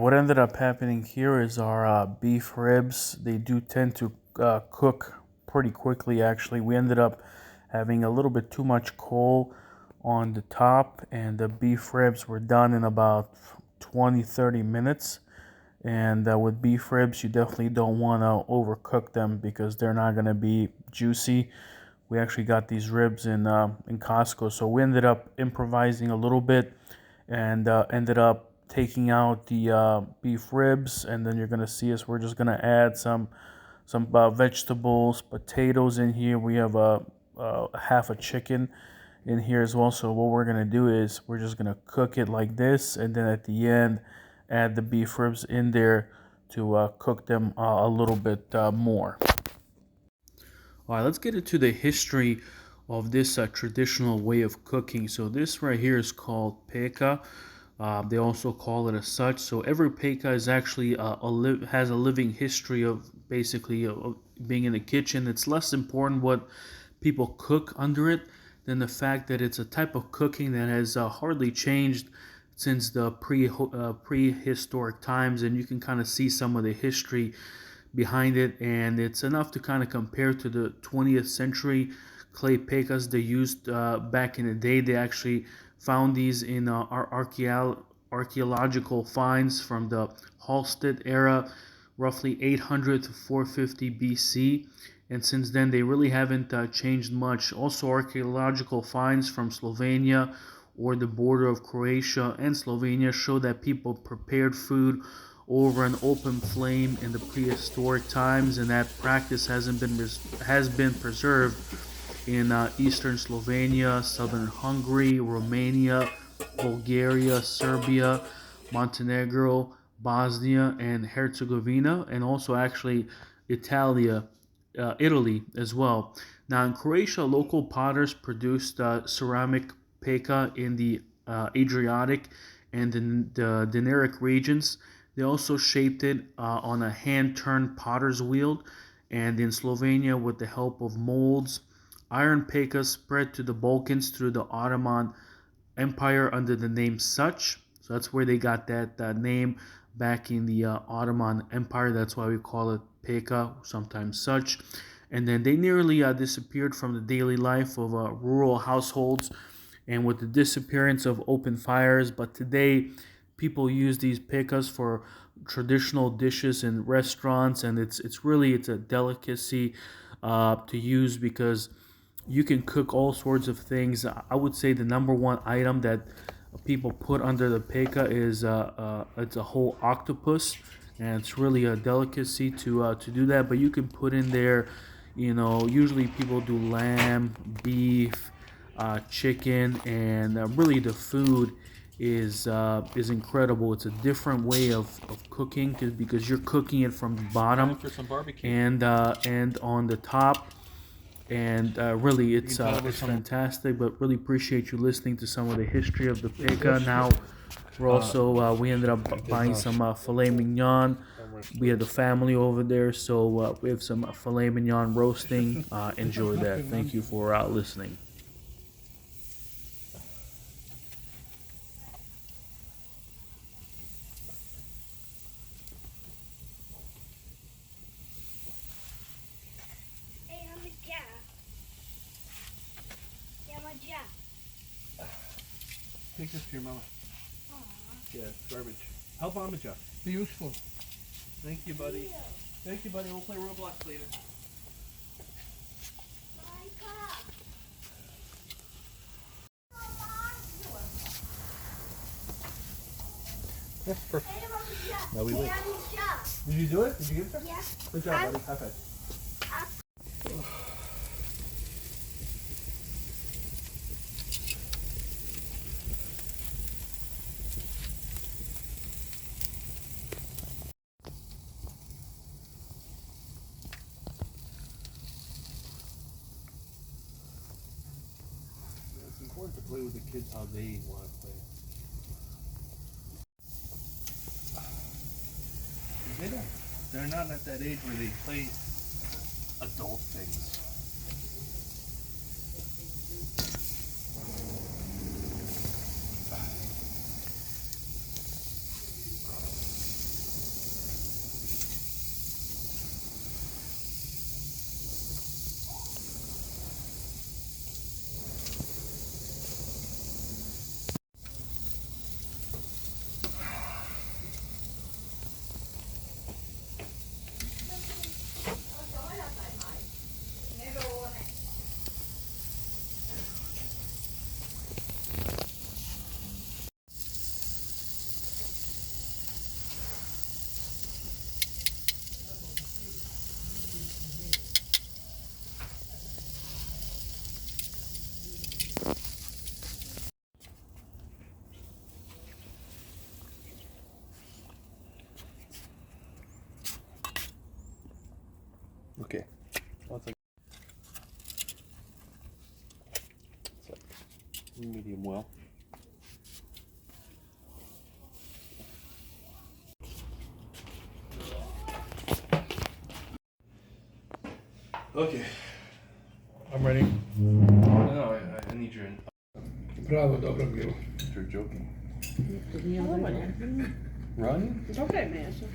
what ended up happening here is our beef ribs, they do tend to cook pretty quickly actually. We ended up having a little bit too much coal on the top, and the beef ribs were done in about 20-30 minutes. And with beef ribs, you definitely don't want to overcook them because they're not going to be juicy. We actually got these ribs in Costco, so we ended up improvising a little bit and ended up taking out the beef ribs, and then you're gonna see us. We're just gonna add some vegetables, potatoes in here. We have a half a chicken in here as well. So what we're gonna do is we're just gonna cook it like this, and then at the end add the beef ribs in there to cook them a little bit more. All right, let's get into the history of this traditional way of cooking. So this right here is called Peka. They also call it as such. So every Peka is actually has a living history of basically being in the kitchen. It's less important what people cook under it than the fact that it's a type of cooking that has hardly changed since the prehistoric times, and you can kind of see some of the history behind it, and it's enough to kind of compare to the 20th century clay pekas they used back in the day. They actually found these in our archaeological finds from the Halsted era, roughly 800 to 450 BC, and since then they really haven't changed much. Also, archaeological finds from Slovenia or the border of Croatia and Slovenia show that people prepared food over an open flame in the prehistoric times, and that practice has been preserved in eastern Slovenia, southern Hungary, Romania, Bulgaria, Serbia, Montenegro, Bosnia and Herzegovina, and also actually Italy as well. Now in Croatia, local potters produced ceramic Peka in the Adriatic and the Dinaric regions. They also shaped it on a hand-turned potter's wheel, and in Slovenia, with the help of molds, iron Pekas spread to the Balkans through the Ottoman Empire under the name Such. So that's where they got that name back in the Ottoman Empire. That's why we call it Peka, sometimes Such. And then they nearly disappeared from the daily life of rural households and with the disappearance of open fires. But today, people use these pekas for traditional dishes in restaurants, and it's a delicacy to use because you can cook all sorts of things. I would say the number one item that people put under the peka is it's a whole octopus, and it's really a delicacy to do that. But you can put in there, usually people do lamb, beef, chicken, and really the food is incredible. It's a different way of cooking because you're cooking it from the bottom for some barbecue. and on the top, and really it's fantastic. But really appreciate you listening to some of the history of the Peka. Now we're also we ended up buying some filet mignon. We had the family over there, so we have some filet mignon roasting. Enjoy that. Thank you for listening. Take this to your mama. Yeah, it's garbage. Help Mama Jeff. Be useful. Thank you, buddy. Thank you, buddy. We'll play Roblox later. Yeah, perfect. Now we wait. Did you do it? Did you get it? Yeah. Good job, buddy. High five. It's important to play with the kids how they want to play. They're not at that age where they play adult things. It's like medium well. Okay. I'm ready. No, I need your. Bravo, dobro bilo. You're joking. Run? Run? Dobre meso.